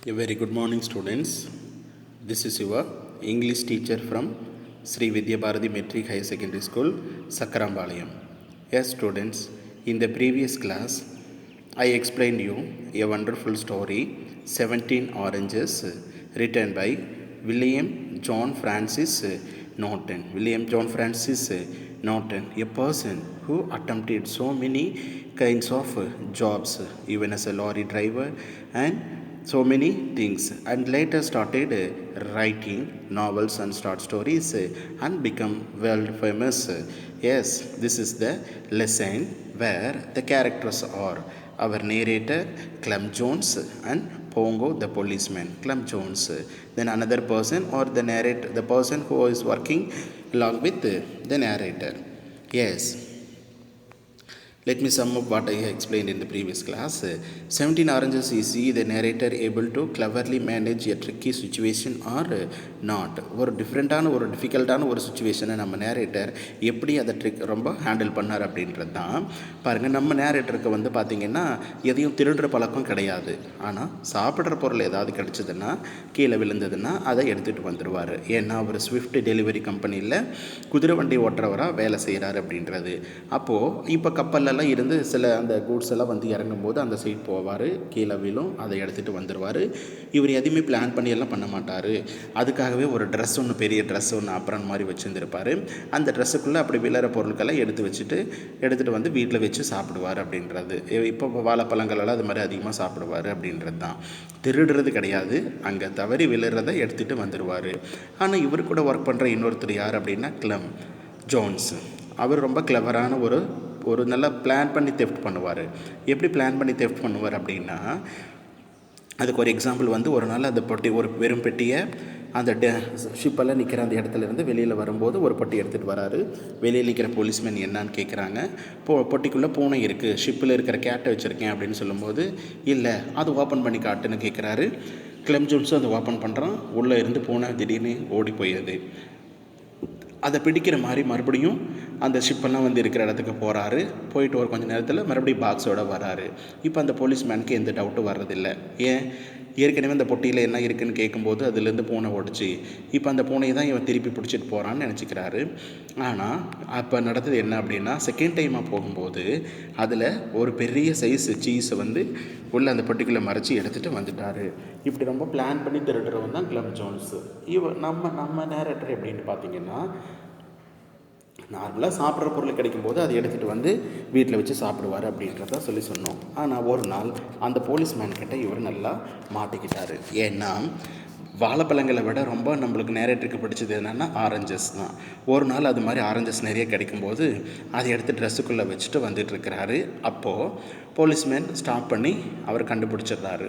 A very good morning, students. This is your English teacher from Sri Vidya Bharati Metric Higher Secondary School, Sakarambalayam. Yes, students, in the previous class, I explained you a wonderful story, 17 Oranges, written by William John Francis Norton. William John Francis Norton, a person who attempted so many kinds of jobs, even as a lorry driver and so many things, and later started writing novels and short stories and become world famous. Yes, this is the lesson where the characters are our narrator Clem Jones and Pongo the policeman. Clem Jones, then another person or the narrator, the person who is working along with the narrator. Yes, let me sum up what I explained in the previous class. 17 Oranges is the narrator able to cleverly manage a tricky situation or not. ஒரு டிஃப்ரெண்ட்டான ஒரு டிஃபிகல்ட்டான ஒரு சுச்சுவேஷனை நம்ம narrator எப்படி அதை ரொம்ப handle பண்ணார் அப்படின்றது தான். பாருங்கள், நம்ம நேரேட்டருக்கு வந்து பார்த்திங்கன்னா எதையும் திருடுற பழக்கம் கிடையாது. ஆனால் சாப்பிட்ற பொருள் ஏதாவது கிடச்சிதுன்னா, கீழே விழுந்ததுன்னா அதை எடுத்துகிட்டு வந்துடுவார். ஏன்னா அவர் ஸ்விஃப்ட் டெலிவரி கம்பெனியில் குதிரை வண்டி ஓட்டுறவராக வேலை செய்கிறார் அப்படின்றது. அப்போது இப்போ கப்பலில் இருந்து சில அந்த கூட்ஸ் எல்லாம் வந்து இறங்கும்போது அந்த சைட் போவார், கீழே விழும், அதை எடுத்துகிட்டு வந்துடுவார். இவர் எதுவுமே பிளான் பண்ணி எல்லாம் பண்ண மாட்டார். அதுக்காகவே ஒரு ட்ரெஸ் ஒன்று, பெரிய ட்ரெஸ் ஒன்று அப்புறம் மாதிரி வச்சுருந்துருப்பார். அந்த ட்ரெஸ்ஸுக்குள்ளே அப்படி விழுற பொருட்களை எடுத்துகிட்டு வந்து வீட்டில் வச்சு சாப்பிடுவார் அப்படின்றது. இப்போ வாழைப்பழங்களெல்லாம் அது மாதிரி அதிகமாக சாப்பிடுவார் அப்படின்றது தான். திருடுறது கிடையாது, அங்கே தவறி விழுறதை எடுத்துகிட்டு வந்துடுவார். ஆனால் இவர் கூட ஒர்க் பண்ணுற இன்னொருத்தர் யார் அப்படின்னா கிளம் ஜோன்ஸ். அவர் ரொம்ப கிளவரான ஒரு நல்லா பிளான் பண்ணி தெஃப்ட் பண்ணுவார். எப்படி பிளான் பண்ணி தெஃப்ட் பண்ணுவார் அப்படின்னா, அதுக்கு ஒரு எக்ஸாம்பிள் வந்து, ஒரு நாள் அந்த பொட்டி, ஒரு வெறும் பெட்டியை அந்த ஷிப்பெல்லாம் நிற்கிற அந்த இடத்துலேருந்து வெளியில் வரும்போது ஒரு பொட்டி எடுத்துகிட்டு வராரு. வெளியில் நிற்கிற போலீஸ்மேன் என்னான்னு கேட்குறாங்க. பொட்டிக்குள்ளே பூனை இருக்குது, ஷிப்பில் இருக்கிற கேட்டை வச்சுருக்கேன் அப்படின்னு சொல்லும்போது, இல்லை அது ஓப்பன் பண்ணி காட்டுன்னு கேட்குறாரு. கிளெம் ஜோன்ஸும் அதை ஓப்பன் பண்ணுறான். உள்ளே இருந்து பூனை திடீர்னு ஓடி போயிடுது. அதை பிடிக்கிற மாதிரி மறுபடியும் அந்த ஷிப்பெல்லாம் வந்து இருக்கிற இடத்துக்கு போகிறாரு. போயிட்டு ஒரு கொஞ்சம் நேரத்தில் மறுபடியும் பாக்ஸோடு வராரு. இப்போ அந்த போலீஸ்மேனுக்கு எந்த டவுட்டும் வர்றதில்லை. ஏன், ஏற்கனவே அந்த பொட்டியில் என்ன இருக்குதுன்னு கேட்கும்போது அதுலேருந்து பூனை ஓடிச்சு. இப்போ அந்த பூனையை தான் இவன் திருப்பி பிடிச்சிட்டு போகிறான்னு நினச்சிக்கிறாரு. ஆனால் அப்போ நடந்தது என்ன அப்படின்னா, செகண்ட் டைமாக போகும்போது அதில் ஒரு பெரிய சைஸ் சீஸை வந்து உள்ள அந்த பொட்டிக்குள்ளே மறைச்சி எடுத்துகிட்டு வந்துட்டார். இப்படி ரொம்ப பிளான் பண்ணி திருடுறவன் தான் கிளம் ஜோன்ஸு. நம்ம நேரேட்டர் எப்படின்னு பார்த்தீங்கன்னா, நார்மலாக சாப்பிட்ற பொருள் கிடைக்கும்போது அதை எடுத்துகிட்டு வந்து வீட்டில் வச்சு சாப்பிடுவார் அப்படின்றத சொன்னோம். ஆனால் ஒரு நாள் அந்த போலீஸ்மேன் கிட்ட இவர் நல்லா மாட்டிக்கிட்டார். ஏன்னா வாழைப்பழங்களை விட ரொம்ப நம்மளுக்கு நேரேட்டருக்கு பிடிச்சது என்னென்னா ஆரஞ்சஸ் தான். ஒரு நாள் அது மாதிரி ஆரஞ்சஸ் நிறைய கிடைக்கும்போது அதை எடுத்து ட்ரெஸ்ஸுக்குள்ளே வச்சுட்டு வந்துட்டுருக்கிறாரு. அப்போது போலீஸ்மேன் ஸ்டாப் பண்ணி அவர் கண்டுபிடிச்சிடுறாரு.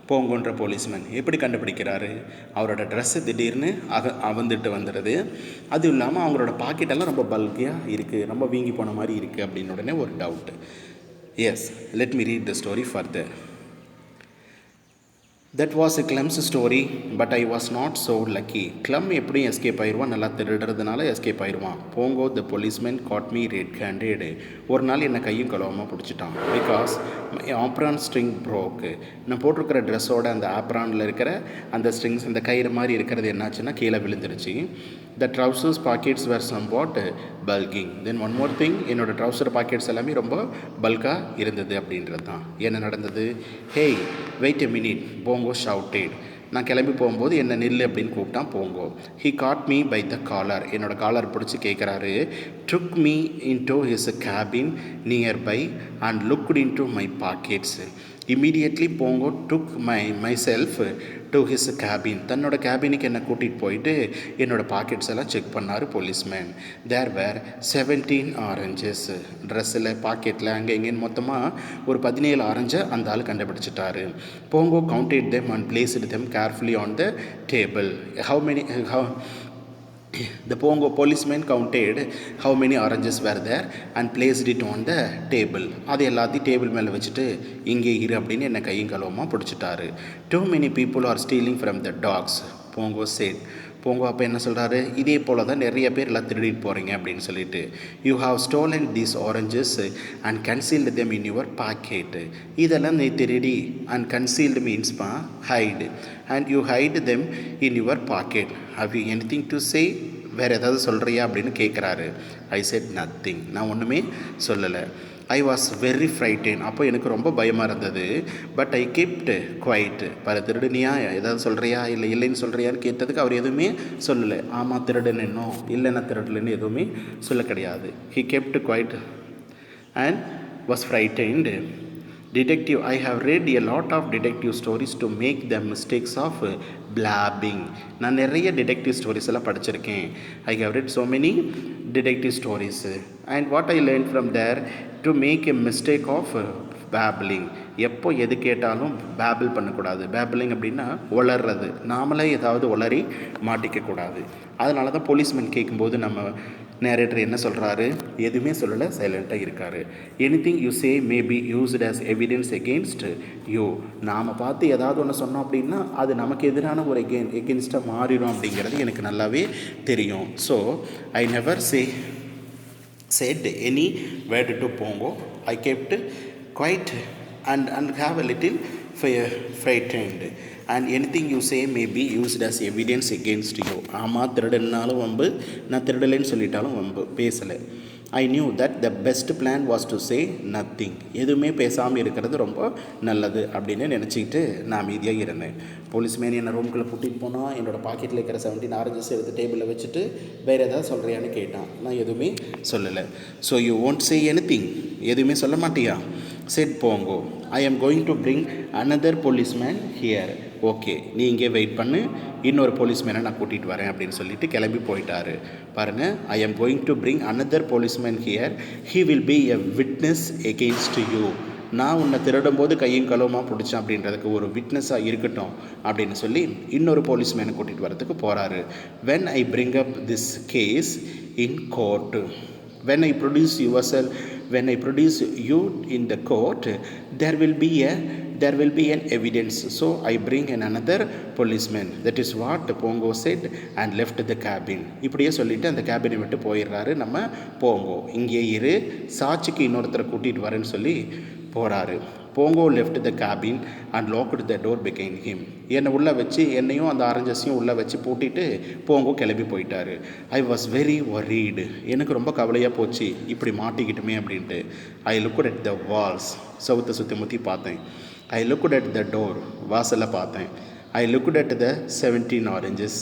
போங்கன்ற போலீஸ்மேன் எப்படி கண்டுபிடிக்கிறாரு, அவரோட ட்ரெஸ்ஸு திடீர்னு அவந்துட்டு வந்துடுது. அதுவும் இல்லாமல் அவங்களோட பாக்கெட்டெல்லாம் ரொம்ப பல்கியாக இருக்குது, ரொம்ப வீங்கி போன மாதிரி இருக்குது அப்படின்னு உடனே ஒரு doubt. Yes, let me read the story further. That was a Clem's story, but I was not so lucky. Clem எப்படியும் எஸ்கேப் ஆயிடுவான், நல்லா திருடுறதுனால எஸ்கேப் ஆயிடுவான். Pongo the policeman caught me red handed. ஒரு நாள் என்னை கையும் கழுவாமல் பிடிச்சிட்டான். Because my apron string broke. நான் போட்டிருக்கிற ட்ரெஸ்ஸோட அந்த ஆப்ரானில் இருக்கிற அந்த ஸ்ட்ரிங்ஸ், அந்த கயிறு மாதிரி இருக்கிறது என்னாச்சுன்னா கீழே விழுந்துருச்சு. த ட்ரௌசர்ஸ் பாக்கெட்ஸ் வேர் சம்வாட் பல்கிங். தென் ஒன் மோர் திங், என்னோடய ட்ரௌசர் பாக்கெட்ஸ் எல்லாமே ரொம்ப பல்காக இருந்தது அப்படின்றது தான். என்ன நடந்தது? ஹேய், வெயிட் எ மினிட், போங்கோ ஷவுட்டேட். நான் கிளம்பி போகும்போது என்ன நில்லு அப்படின்னு கூப்பிட்டான் Pongo. He caught me by the collar. என்னோடய காலர் பிடிச்சி கேட்குறாரு. Took me into his cabin nearby and looked into my pockets. Immediately Pongo took myself to his cabin. தன்னோட கேபினுக்கு என்னை கூட்டிகிட்டு போயிட்டு என்னோடய பாக்கெட்ஸ் எல்லாம் செக் பண்ணார் போலீஸ்மேன். தேர் வேர் 17 ஆரஞ்சஸ். ட்ரெஸ்ஸில், பாக்கெட்டில், அங்கே எங்கேன்னு மொத்தமாக ஒரு 17 ஆரஞ்சை அந்த ஆள் கண்டுபிடிச்சிட்டாரு. Pongo counted them and placed them carefully on the table. The Pongo policeman counted how many oranges were there and placed it on the table. அது எல்லாத்தையும் டேபிள் மேலே வச்சுட்டு இங்கே இரு அப்படின்னு என்னை கையும் கழுவமாக பிடிச்சிட்டாரு. Too many people are stealing from the dogs, Pongo said. போங்கோ அப்போ என்ன சொல்கிறாரு, இதே போல் தான் நிறைய பேர் எல்லாம் திருடிட்டு போகிறீங்க அப்படின்னு சொல்லிட்டு. You have stolen these oranges and concealed them in your pocket. இதெல்லாம் நீ திருடி, அண்ட் கன்சீல்டு மீன்ஸ்பா hide, and you hide them in your pocket. Have you anything to say? வேறு ஏதாவது சொல்கிறியா அப்படின்னு கேட்குறாரு. I said nothing. நான் ஒன்றுமே சொல்லலை. I was very frightened. அப்போ எனக்கு ரொம்ப பயமாக இருந்தது. But I kept quiet. பல திருடுனியா ஏதாவது சொல்கிறியா இல்லை இல்லைன்னு சொல்கிறியான்னு கேட்டதுக்கு அவர் எதுவுமே சொல்லலை. ஆமாம் திருடுனோ இல்லைன்னா திருடலைன்னு எதுவுமே சொல்ல கிடையாது. He kept quite and was frightened. Detective, I have read a lot of detective stories to make the mistakes of blabbing. நான் நிறைய டிடெக்டிவ் ஸ்டோரிஸ் எல்லாம் படிச்சிருக்கேன். I have read so many detective stories and what I learned from there to make a mistake of babbling. எப்போ எது கேட்டாலும் payable பண்ணக்கூடாது. பேபிளிங் அப்படின்னா உளர்றது, நாமளே ஏதாவது உளறி மாட்டிக்கக்கூடாது. அதனால தான் போலீஸ்மேன் கேட்கும்போது நம்ம நேரேட்டர் என்ன சொல்கிறாரு, எதுவுமே சொல்லலை, சைலண்ட்டாக இருக்கார். Anything you say may be used as evidence against you. நாம் பார்த்து ஏதாவது ஒன்று சொன்னோம் அப்படின்னா அது நமக்கு எதிரான ஒரு எகெயின்ஸ்டாக மாறிடும் அப்படிங்கிறது எனக்கு நல்லாவே தெரியும். So I never said any word to Pongo. I kept quiet and have a little frightened. And anything you say may be used as evidence against you. ஆமாம் திருடனாலும் வம்பு, நான் திருடலைன்னு சொல்லிட்டாலும் வம்பு, பேசலை. I knew that the best plan was to say nothing. எதுவுமே பேசாமல் இருக்கிறது ரொம்ப நல்லது அப்படின்னு நினச்சிக்கிட்டு நான் அமைதியாக இருந்தேன். போலீஸ்மேன் என்னை ரூம்குள்ளே கூட்டிகிட்டு போனால் என்னோடய பாக்கெட்டில் இருக்கிற 17 ஆரஞ்சஸ் எடுத்து டேபிளில் வச்சுட்டு வேறு ஏதாவது சொல்கிறியான்னு கேட்டான். நான் எதுவுமே சொல்லலை. So you won't say anything, எதுவுமே சொல்ல மாட்டியா? Said Pongo. I am going to bring another policeman here. Okay, நீ இங்கே வெயிட் பண்ணு, இன்னொரு போலீஸ்மேனை நான் கூட்டிகிட்டு வரேன் அப்படின்னு சொல்லிட்டு கிளம்பி போயிட்டாரு. பாருங்கள், I am going to bring another policeman here, he will be a witness against you. நான் உன்னை திருடும் போது கையும் களவுமாக பிடிச்சேன் அப்படின்றதுக்கு ஒரு விட்னஸாக இருக்கட்டும் அப்படின்னு சொல்லி இன்னொரு போலீஸ்மேனை கூட்டிகிட்டு வரதுக்கு போகிறாரு. When I bring up this case in court, when I produce you in the court, there will be an evidence. So I bring another policeman. That is what Pongo said and left the cabin. இப்படியே சொல்லிட்டு அந்த கேபினை விட்டு போயிடுறாரு நம்ம போங்கோ. இங்கே இரு, சாட்சிக்கு இன்னொருத்தரை கூட்டிகிட்டு வரேன்னு சொல்லி போகிறாரு. Pongo left the cabin and locked the door behind him. என்னை உள்ளே வச்சு என்னையும் அந்த ஆரஞ்சஸையும் உள்ளே வச்சு பூட்டிட்டு போங்கோ கிளம்பி போயிட்டார். I was very worried. எனக்கு ரொம்ப கவலையாக போச்சு, இப்படி மாட்டிக்கிட்டுமே அப்படின்ட்டு. I looked at the walls. சவுத்தை சுற்றி முற்றி பார்த்தேன். I looked at the door. வாசலை பார்த்தேன். I looked at the 17 oranges.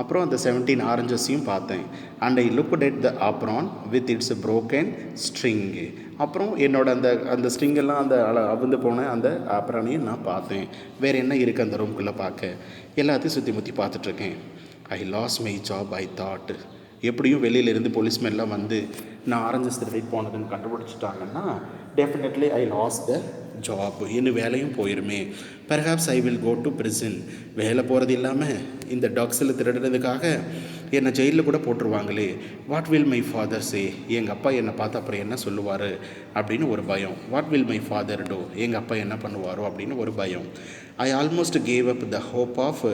அப்புறம் அந்த 17 ஆரஞ்சஸையும் பார்த்தேன். And I looked at the apron with its broken string. அப்புறம் என்னோட அந்த ஸ்ட்ரிங்கெல்லாம் அந்த அவிழ்ந்து போன அந்த ஆப்ரானையும் நான் பார்த்தேன். வேறு என்ன இருக்குது அந்த ரூம்குள்ளே பார்க்க? எல்லாத்தையும் சுற்றி முற்றி பார்த்துட்ருக்கேன். I lose my job I thought. எப்படியும் வெளியிலேருந்து போலீஸ்மேன்லாம் வந்து நான் ஆரஞ்சஸ் திருடிட்டு போனதுன்னு கண்டுபிடிச்சிட்டாங்கன்னா definitely I lose the job. இன்னும் வேலையும் போயிருமே. Perhaps I will go to prison. வேலை போகிறது இல்லாமல் இந்த டாக்ஸில் திருடுறதுக்காக என்னை ஜெயிலில் கூட போட்டுருவாங்களே. What will my father say? எங்கள் அப்பா என்னை பார்த்து அப்புறம் என்ன சொல்லுவார் அப்படின்னு ஒரு பயம். What will my father do? எங்கள் அப்பா என்ன பண்ணுவாரோ அப்படின்னு ஒரு பயம். I almost gave up the hope of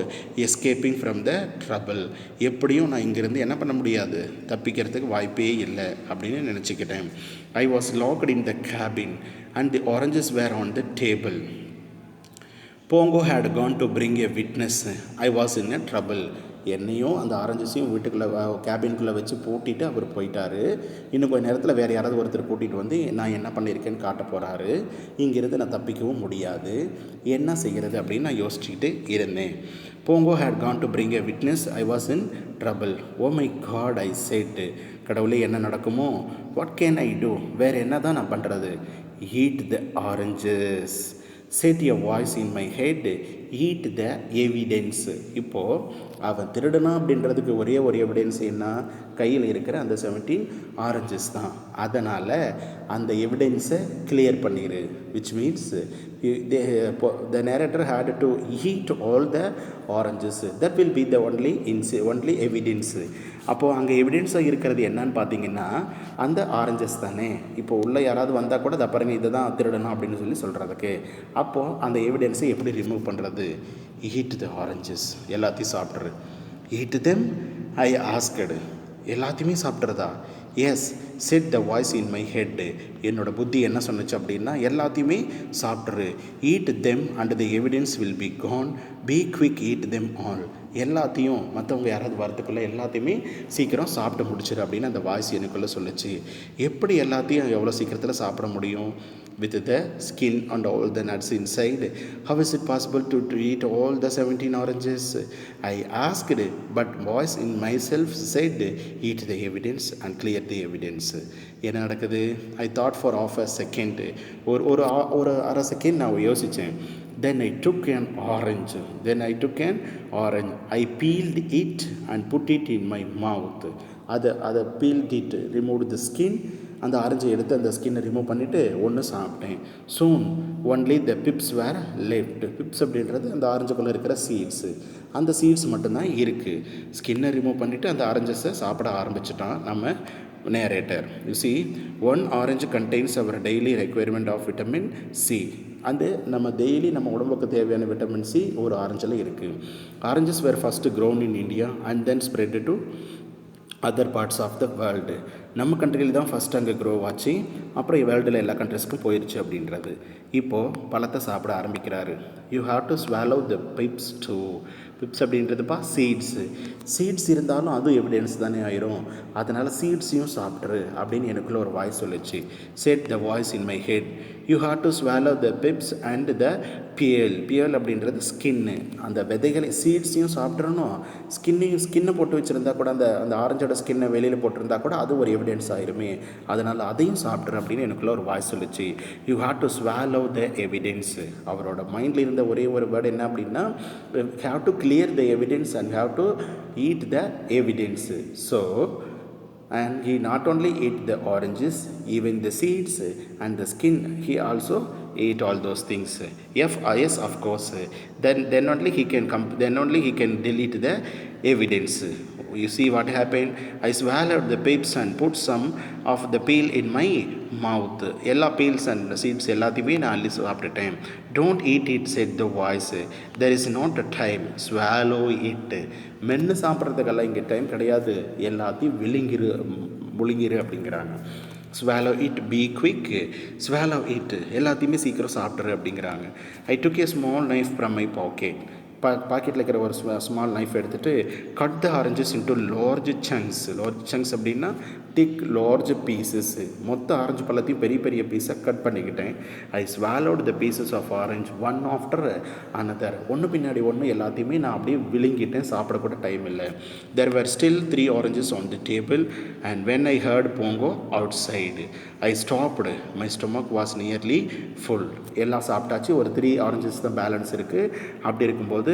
escaping from the trouble. எப்படியும் நான் இங்கேருந்து என்ன பண்ண முடியாது, தப்பிக்கிறதுக்கு வாய்ப்பே இல்லை அப்படின்னு நினச்சிக்கிட்டேன். I was locked in the cabin and the oranges were on the table. Pongo had gone to bring a witness. I was in a trouble. என்னையும் அந்த ஆரஞ்சஸையும் வீட்டுக்குள்ளே கேபின்குள்ளே வச்சு பூட்டிட்டு அவர் போயிட்டார். இன்னும் கொஞ்சம் நேரத்தில் வேறு யாராவது ஒருத்தர் கூட்டிகிட்டு வந்து நான் என்ன பண்ணியிருக்கேன்னு காட்ட போகிறாரு. இங்கேருந்து நான் தப்பிக்கவும் முடியாது, என்ன செய்கிறது அப்படின்னு நான் யோசிச்சுக்கிட்டு இருந்தேன். Pongo had gone to bring a witness. I was in trouble. Oh my God, I said. கடவுளே, என்ன நடக்குமோ? What can I do? வேறு என்ன தான் நான் பண்ணுறது? Eat the oranges. Set a voice in my head. Eat the evidence. இப்போது அவன் திருடனா அப்படின்றதுக்கு ஒரே ஒரு எவிடன்ஸ் என்ன? கையில் இருக்கிற அந்த 17 ஆரஞ்சஸ் தான். அதனால் அந்த எவிடன்ஸை கிளியர் பண்ணிடு. Which means the narrator had to eat all the oranges. That will be the only evidence. அப்போது அங்கே எவிடென்ஸாக இருக்கிறது என்னன்னு பார்த்தீங்கன்னா அந்த ஆரஞ்சஸ் தானே. இப்போ உள்ளே யாராவது வந்தால் கூட அதை பாருங்கள், இதை தான் திருடணும் அப்படின்னு சொல்லி சொல்கிறதுக்கு. அப்போது அந்த எவிடென்ஸை எப்படி ரிமூவ் பண்ணுறது? Eat the oranges. எல்லாத்தையும் சாப்பிட்ரு. eat them, I asked. எல்லாத்தையுமே சாப்பிட்றதா? Yes, said the voice in my head. என்னோட புத்தி என்ன சொன்னுச்சு அப்படின்னா, எல்லாத்தையுமே சாப்பிட்ரு. Eat them and the evidence will be gone. Be quick, eat them all. எல்லாத்தையும், மற்றவங்க யாராவது வரத்துக்குள்ளே எல்லாத்தையுமே சீக்கிரம் சாப்பிட்டு முடிச்சிரு அப்படின்னு அந்த வாய்ஸ் எனக்குள்ளே சொல்லுச்சு. எப்படி எல்லாத்தையும் எவ்வளோ சீக்கிரத்தில் சாப்பிட முடியும்? With the skin and all the nuts inside. How is it possible to eat all the 17 oranges? I asked, but voice in myself said, eat the evidence and clear the evidence. என்ன நடக்குது? I thought for half a second. ஒரு அரை second நான் யோசித்தேன். Then I took an orange. I peeled it and put it in my mouth. அதை peeled it, removed the skin. அந்த ஆரஞ்சை எடுத்து அந்த ஸ்கின்னை ரிமூவ் பண்ணிவிட்டு ஒன்று சாப்பிட்டேன். Soon only the pips were left. Pips அப்படின்றது அந்த ஆரஞ்சுக்குள்ளே இருக்கிற சீட்ஸு. அந்த சீட்ஸ் மட்டும்தான் இருக்குது. ஸ்கின்னை ரிமூவ் பண்ணிவிட்டு அந்த ஆரஞ்சஸை சாப்பிட ஆரம்பிச்சிட்டான் நம்ம narrator. You see, one orange contains our daily requirement of vitamin C. அது நம்ம டெய்லி நம்ம உடம்புக்கு தேவையான விட்டமின் சி ஒரு ஆரஞ்சில் இருக்குது. Oranges were first grown in India and then spread to other parts of the world. நம்ம கண்ட்ரியில் தான் ஃபஸ்ட் அங்கே க்ரோ ஆச்சு, அப்புறம் வேர்ல்டில் எல்லா கண்ட்ரிஸ்க்கும் போயிடுச்சு அப்படின்றது. இப்போது பழத்தை சாப்பிட ஆரம்பிக்கிறாரு. You have to swallow the pips too. Pips அப்படின்றதுப்பா சீட்ஸ் இருந்தாலும் அதுவும் எவிடன்ஸ் தானே ஆயிரும். அதனால் சீட்ஸையும் சாப்பிட்ரு அப்படின்னு எனக்குள்ளே ஒரு வாய்ஸ் சொல்லிச்சு. Set the voice in my head, you have to swallow the pips and the pearl அப்படின்றது ஸ்கின்னு. அந்த விதைகளை சீட்ஸையும் சாப்பிட்றணும், ஸ்கின்னை போட்டு வச்சுருந்தா கூட அந்த ஆரஞ்சோட ஸ்கின்னை வெளியில் போட்டிருந்தா கூட அது ஒரு எவிடன்ஸ் ஆயிருமே. அதனால் அதையும் சாப்பிட்ரு அப்படின்னு எனக்குள்ள ஒரு வாய்ஸ் சொல்லிச்சு. You have to swallow the evidence. அவரோட மைண்டில் இருந்த ஒரே ஒரு வேர்டு என்ன அப்படின்னா, have to clear the evidence and have to eat the evidence. So and he not only ate the oranges, even the seeds and the skin, he also ate all those things. Yes, of course. Then only he can delete the evidence. You see what happened? I swallowed the pips and put some of the peel in my mouth. எல்லா peels and seeds எல்லாத்தையுமே நான் அள்ளி சாப்பிட்டுட்டேன். Don't eat it, said the voice. There is not a time. Swallow it. மென்று சாப்பிட்றதுக்கெல்லாம் இங்கே time கிடையாது, எல்லாத்தையும் முழுங்கிரு அப்படிங்கிறாங்க. Swallow it, be quick, swallow it, எல்லாத்தையுமே சீக்கிரம் சாப்பிட்ரு அப்படிங்கிறாங்க. I took a small knife from my pocket. பாக்கெட்டில் இருக்கிற ஒரு ஸ்மால் நைஃப் எடுத்துகிட்டு cut the oranges into large chunks அப்படின்னா டிக் லார்ஜ் பீசஸ்ஸு. மொத்த ஆரஞ்சு பழத்தையும் பெரிய பெரிய பீஸாக கட் பண்ணிக்கிட்டேன். I swallowed the pieces of orange one after another. ஒன்று பின்னாடி ஒன்று எல்லாத்தையுமே நான் அப்படியே விழுங்கிட்டேன், சாப்பிடக்கூட டைம் இல்லை. There were still 3 oranges on the table and when I heard Bongo outside I stopped. My stomach was nearly full. எல்லாம் சாப்பிட்டாச்சு, ஒரு 3 oranges தான் பேலன்ஸ் இருக்குது. அப்படி இருக்கும்போது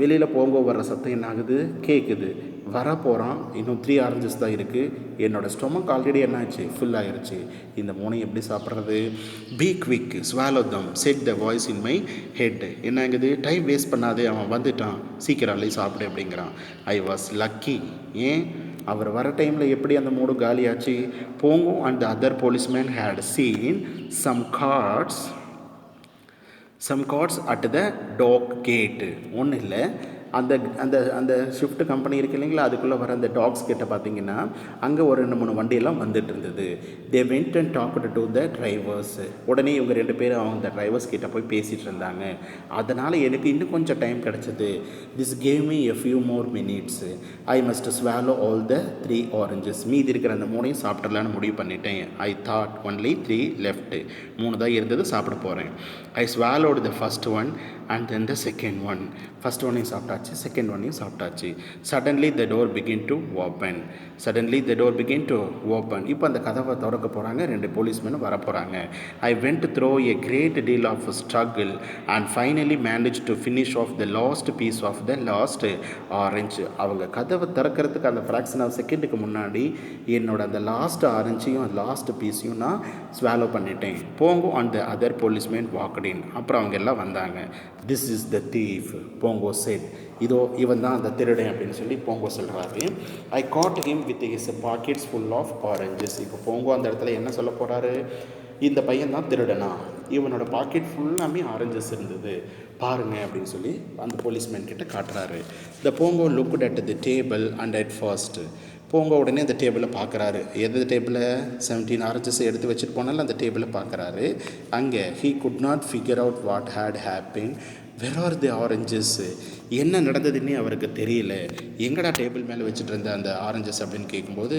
வெளியில் போங்கோ வர்ற சத்தம் என்ன ஆகுது, கேட்குது. வரப்போகிறான், இன்னும் 3 oranges தான் இருக்குது. என்னோடய ஸ்டொமக் ஆல்ரெடி என்ன ஆச்சு, ஃபுல் ஆகிருச்சு. இந்த 3 எப்படி சாப்பிட்றது? B quick, swallow them, set the voice in my head. என்ன ஆகுது, டைம் வேஸ்ட் பண்ணாதே, அவன் வந்துட்டான், சீக்கிரம் அல்லி சாப்பிடு அப்படிங்கிறான். I was lucky. ஏன், அவர் வர டைமில் எப்படி அந்த 3 காலியாச்சு? Bongo and other policeman had seen some guards at the dock gate. ஒன்றும் இல்லை, அந்த அந்த அந்த ஷிஃப்ட் கம்பெனி இருக்குது இல்லைங்களா, அதுக்குள்ளே வர அந்த டாக்ஸ் கிட்ட பார்த்தீங்கன்னா அங்கே ஒரு 2-3 வண்டியெல்லாம் வந்துட்டு இருந்தது. They went and talk to to the drivers. உடனே இவங்க 2 பேரும் அவங்க டிரைவர்ஸ் கிட்ட போய் பேசிகிட்டு இருந்தாங்க. அதனால் எனக்கு இன்னும் கொஞ்சம் டைம் கிடச்சிது. This gave me a few more minutes. I must swallow all the 3 oranges. மீதி இருக்கிற அந்த 3ஐயும் சாப்பிட்றலான்னு முடிவு பண்ணிட்டேன். I thought only 3 left. 3 தான் இருந்தது, சாப்பிட போகிறேன். I swallowed the first one and then the second one. First ஒன்னையும் சாப்பிட்டாச்சு, செகண்ட் ஒன்னையும் சாப்பிட்டாச்சு. Suddenly the door begin to open. இப்போ அந்த கதவை திறக்க போகிறாங்க, 2 போலீஸ்மேனும் வர போகிறாங்க. I went through a great deal of struggle and finally manage to finish off the last piece of the last orange. அவங்க கதவை திறக்கிறதுக்கு அந்த ஃப்ராக்ஷன் ஆஃப் செகண்டுக்கு முன்னாடி என்னோட அந்த லாஸ்ட் ஆரஞ்சையும் லாஸ்ட் பீஸையும் நான் ஸ்வாலோ பண்ணிட்டேன். Bongo and the other policeman walked in. அப்புறம் அவங்க எல்லாம் வந்தாங்க. This is the thief, Bongo said. இதோ இவன் தான் அந்த திருடன் அப்படின்னு சொல்லி போங்கோ சொல்கிறாரு. I caught him with his pockets full of oranges. இப்போ போங்கோ அந்த இடத்துல என்ன சொல்ல போகிறாரு, இந்த பையன் தான் திருடனா, இவனோட பாக்கெட் ஃபுல்லாமே ஆரஞ்சஸ் இருந்தது பாருங்க அப்படின்னு சொல்லி அந்த போலீஸ்மேன் கிட்ட காட்டுறாரு. The Bongo looked at the table and at first. Bongo உடனே அந்த டேபிளை பார்க்குறாரு. எது டேபிளை 17 ஆரஞ்சஸ் எடுத்து வச்சுட்டு போனாலும் அந்த டேபிளை பார்க்குறாரு. அங்கே he could not figure out what had happen. Where are the oranges? என்ன நடந்ததுன்னே அவருக்கு தெரியல. எங்கடா டேபிள் மேலே வச்சுட்டு இருந்த அந்த ஆரஞ்சஸ் அப்படின்னு கேட்கும்போது,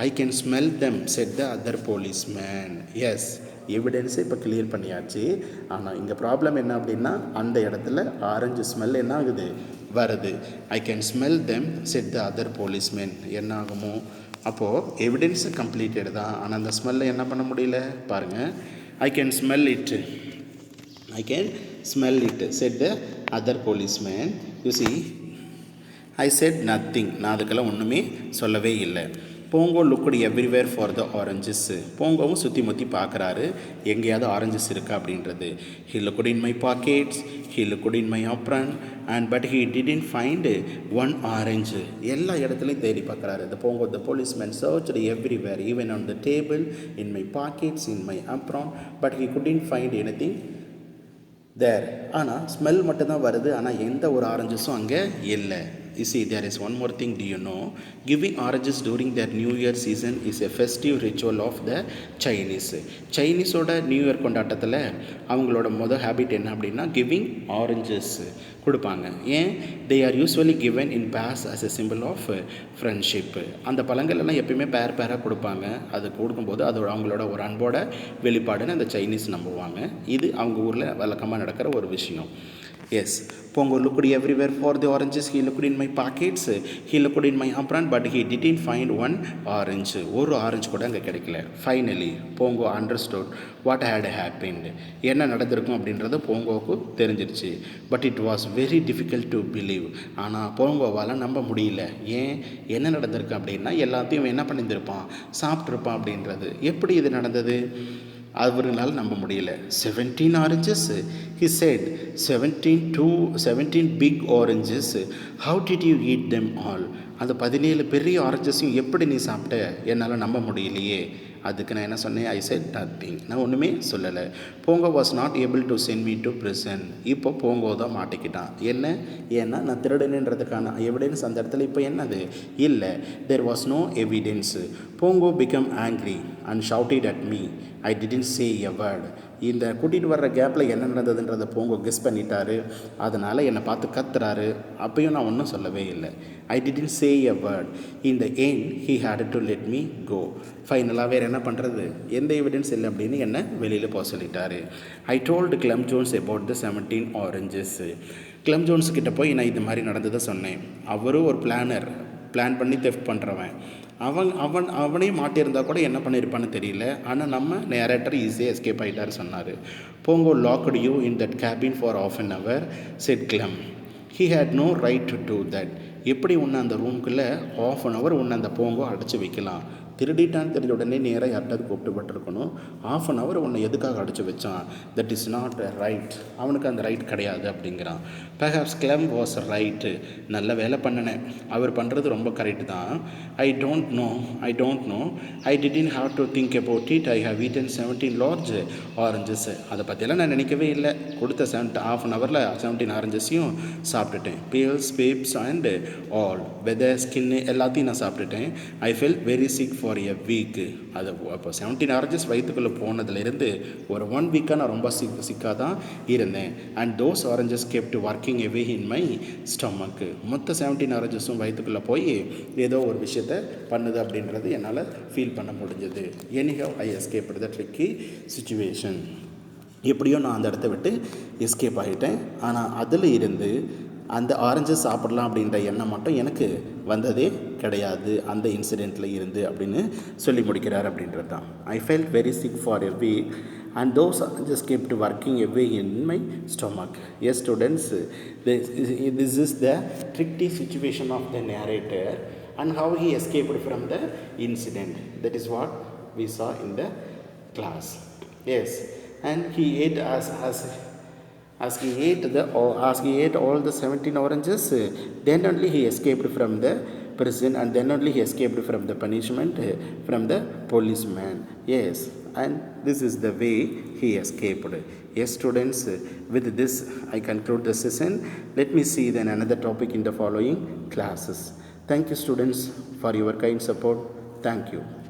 I can smell them said the other policeman. Yes, எவிடன்ஸை இப்போ கிளியர் பண்ணியாச்சு. ஆனால் இங்கே ப்ராப்ளம் என்ன அப்படின்னா, அந்த இடத்துல ஆரஞ்சு ஸ்மெல் என்ன ஆகுது, வருது. ஐ can smell them said the other policeman. என்ன ஆகுமோ அப்போது எவிடன்ஸு கம்ப்ளீட்டட் தான், ஆனால் அந்த ஸ்மெல்லை என்ன பண்ண முடியல பாருங்கள். ஐ can smell it, I can smell it, said the other policeman. You see, I said nothing. நான் அதுக்கெல்லாம் ஒன்றுமே சொல்லவே இல்லை. Bongo looked everywhere for the oranges. போங்கோவும் சுற்றி முற்றி பார்க்குறாரு எங்கேயாவது ஆரஞ்சஸ் இருக்கா அப்படின்றது. He looked in my pockets, he looked in my apron and but he didn't find one orange. எல்லா இடத்துலையும் தேடி பார்க்குறாரு. The Bongo the policeman searched everywhere even on the table, in my pockets, in my apron, but he couldn't find anything there. ஆனால் smell மட்டும்தான் வருது, ஆனால் எந்த ஒரு ஆரஞ்சஸும் அங்கே இல்லை. You see, there is one more thing, do you know? Giving oranges during their New Year season is a festive ritual of the Chinese. சைனீஸோட new year கொண்டாட்டத்தில் அவங்களோட மொதல் ஹேபிட் என்ன அப்படின்னா கிவிங் ஆரஞ்சஸ் கொடுப்பாங்க. ஏன்? They are usually given in pairs as a symbol of friendship. அந்த பழங்கள் எல்லாம் எப்பயுமே பேராக கொடுப்பாங்க. அது கொடுக்கும்போது அது அவங்களோட ஒரு அன்போட வெளிப்பாடுன்னு அந்த சைனீஸ் நம்புவாங்க. இது அவங்க ஊரில் வழக்கமாக நடக்கிற ஒரு விஷயம். Yes, Pongo looked everywhere for the oranges. He looked in my pockets, he looked in my apron, but he didn't find one orange. ஒரு ஆரஞ்சு கூட அங்கே கிடைக்கல. ஃபைனலி போங்கோ அண்டர்ஸ்டுட் வாட் ஹேட் ஹேப்பன்ட். என்ன நடந்திருக்கும் அப்படின்றது போங்கோவுக்கு தெரிஞ்சிருச்சு. But it was very difficult to believe. ஆனால் போங்கோவால் நம்ப முடியல. ஏன்? என்ன நடந்திருக்கு அப்படின்னா எல்லாத்தையும் என்ன பண்ணியிருந்திருப்பான், சாப்பிட்ருப்பான் அப்படின்றது. எப்படி இது நடந்தது அவருனால நம்ப முடியல. 17 oranges, he said 17 big oranges, how did you eat them all? அந்த 17 பெரிய ஆரஞ்சஸையும் எப்படி நீ சாப்பிட்ட, என்னால் நம்ப முடியலையே. அதுக்கு நான் என்ன சொன்னேன், ஐ செட் நத்திங், நான் ஒன்றுமே சொல்லலை. Bongo was not able to send me to prison. இப்போ போங்கோ தான் மாட்டிக்கிட்டான். என்ன? ஏன்னா நான் திருடனுன்றதுக்கான எவிடன்ஸ் அந்த இடத்துல இப்போ என்னது இல்லை. There was no evidence. Bongo become angry and shouted at me. I didn't say a word. இந்த கூட்டிகிட்டு வர்ற கேப்பில் என்ன நடந்ததுன்றதை போங்கோ கெஸ் பண்ணிட்டாரு. அதனால் என்னை பார்த்து கத்துறாரு. அப்பயும் நான் ஒன்றும் சொல்லவே இல்லை. I didn't say a word. In the end he had to let me go. ஃபைனலாக வேறு என்ன பண்ணுறது, எந்த எவிடன்ஸ் இல்லை அப்படின்னு என்னை வெளியில் போக சொல்லிட்டாரு. I told Clem Jones about the 17 oranges. Clem Jones கிட்ட போய் நான் இது மாதிரி நடந்ததை சொன்னேன். அவரும் ஒரு பிளான் பண்ணி தெஃப்ட் பண்ணுறவன். அவனே மாட்டியிருந்தால் கூட என்ன பண்ணியிருப்பான்னு தெரியல. ஆனால் நம்ம நேரேட்டர் ஈஸியாக எஸ்கேப் ஆகிட்டார் சொன்னார். Bongo locked you in that cabin for ½ an hour, said Clem. He had no right to do that. எப்படி உன்னை அந்த ரூமுக்குள்ளே ½ an hour உன்னை அந்த போங்கோ அடைச்சி வைக்கலாம்? திருடிட்டான்னு தெரிஞ்ச உடனே நேராக யார்ட்டாவது கூப்பிட்டுப்பட்டிருக்கணும். ½ an hour உன்னை எதுக்காக அடைச்சி வச்சான்? That is not right. அவனுக்கு அந்த ரைட் கிடையாது அப்படிங்கிறான். Perhaps Clem was right. நல்ல வேலை பண்ணினேன், அவர் பண்ணுறது ரொம்ப கரெக்டு தான். I don't know I didn't have to think about it. I have eaten 17 large oranges. அதை பற்றியெல்லாம் நான் நினைக்கவே இல்லை. கொடுத்த ½ an hour 17 ஆரஞ்சஸையும் சாப்பிட்டுட்டேன். Peels, pips and all, whether, skin எல்லாத்தையும் நான் சாப்பிட்டுட்டேன். I felt very sick for a week. அது அப்போ 17 ஆரஞ்சஸ் வயிற்றுக்குள்ளே போனதுலேருந்து ஒரு 1 வீக்காக நான் ரொம்ப சிக்காக தான் இருந்தேன். And those oranges kept working away in my stomach. மொத்த 17 ஆரஞ்சஸும் வயிற்றுக்குள்ளே போய் ஏதோ ஒரு விஷயத்தை பண்ணுது அப்படின்றது என்னால் ஃபீல் பண்ண முடிஞ்சது. எனிஹவ் ஐ எஸ்கேப்டு த ட்ரிக்கி சிச்சுவேஷன். எப்படியோ நான் அந்த இடத்த விட்டு எஸ்கேப் ஆகிட்டேன். ஆனால் அதில் இருந்து அந்த ஆரஞ்சஸ் சாப்பிடலாம் அப்படின்ற எண்ணம் மட்டும் எனக்கு வந்ததே கிடையாது அந்த இன்சிடெண்ட்டில் இருந்து அப்படின்னு சொல்லி முடிக்கிறார் அப்படின்றது தான். I felt very sick for a week and those oranges kept working away in my stomach. Yes students, this is the tricky situation of the narrator and how he escaped from the incident. That is what we saw in the class. Yes, and he ate as he ate all the 17 oranges, then only he escaped from the prison, and then only he escaped from the punishment from the policeman. Yes, and this is the way he escaped. Yes, students, with this I conclude the session. Let me see then another topic in the following classes. Thank you, students, for your kind support. Thank you.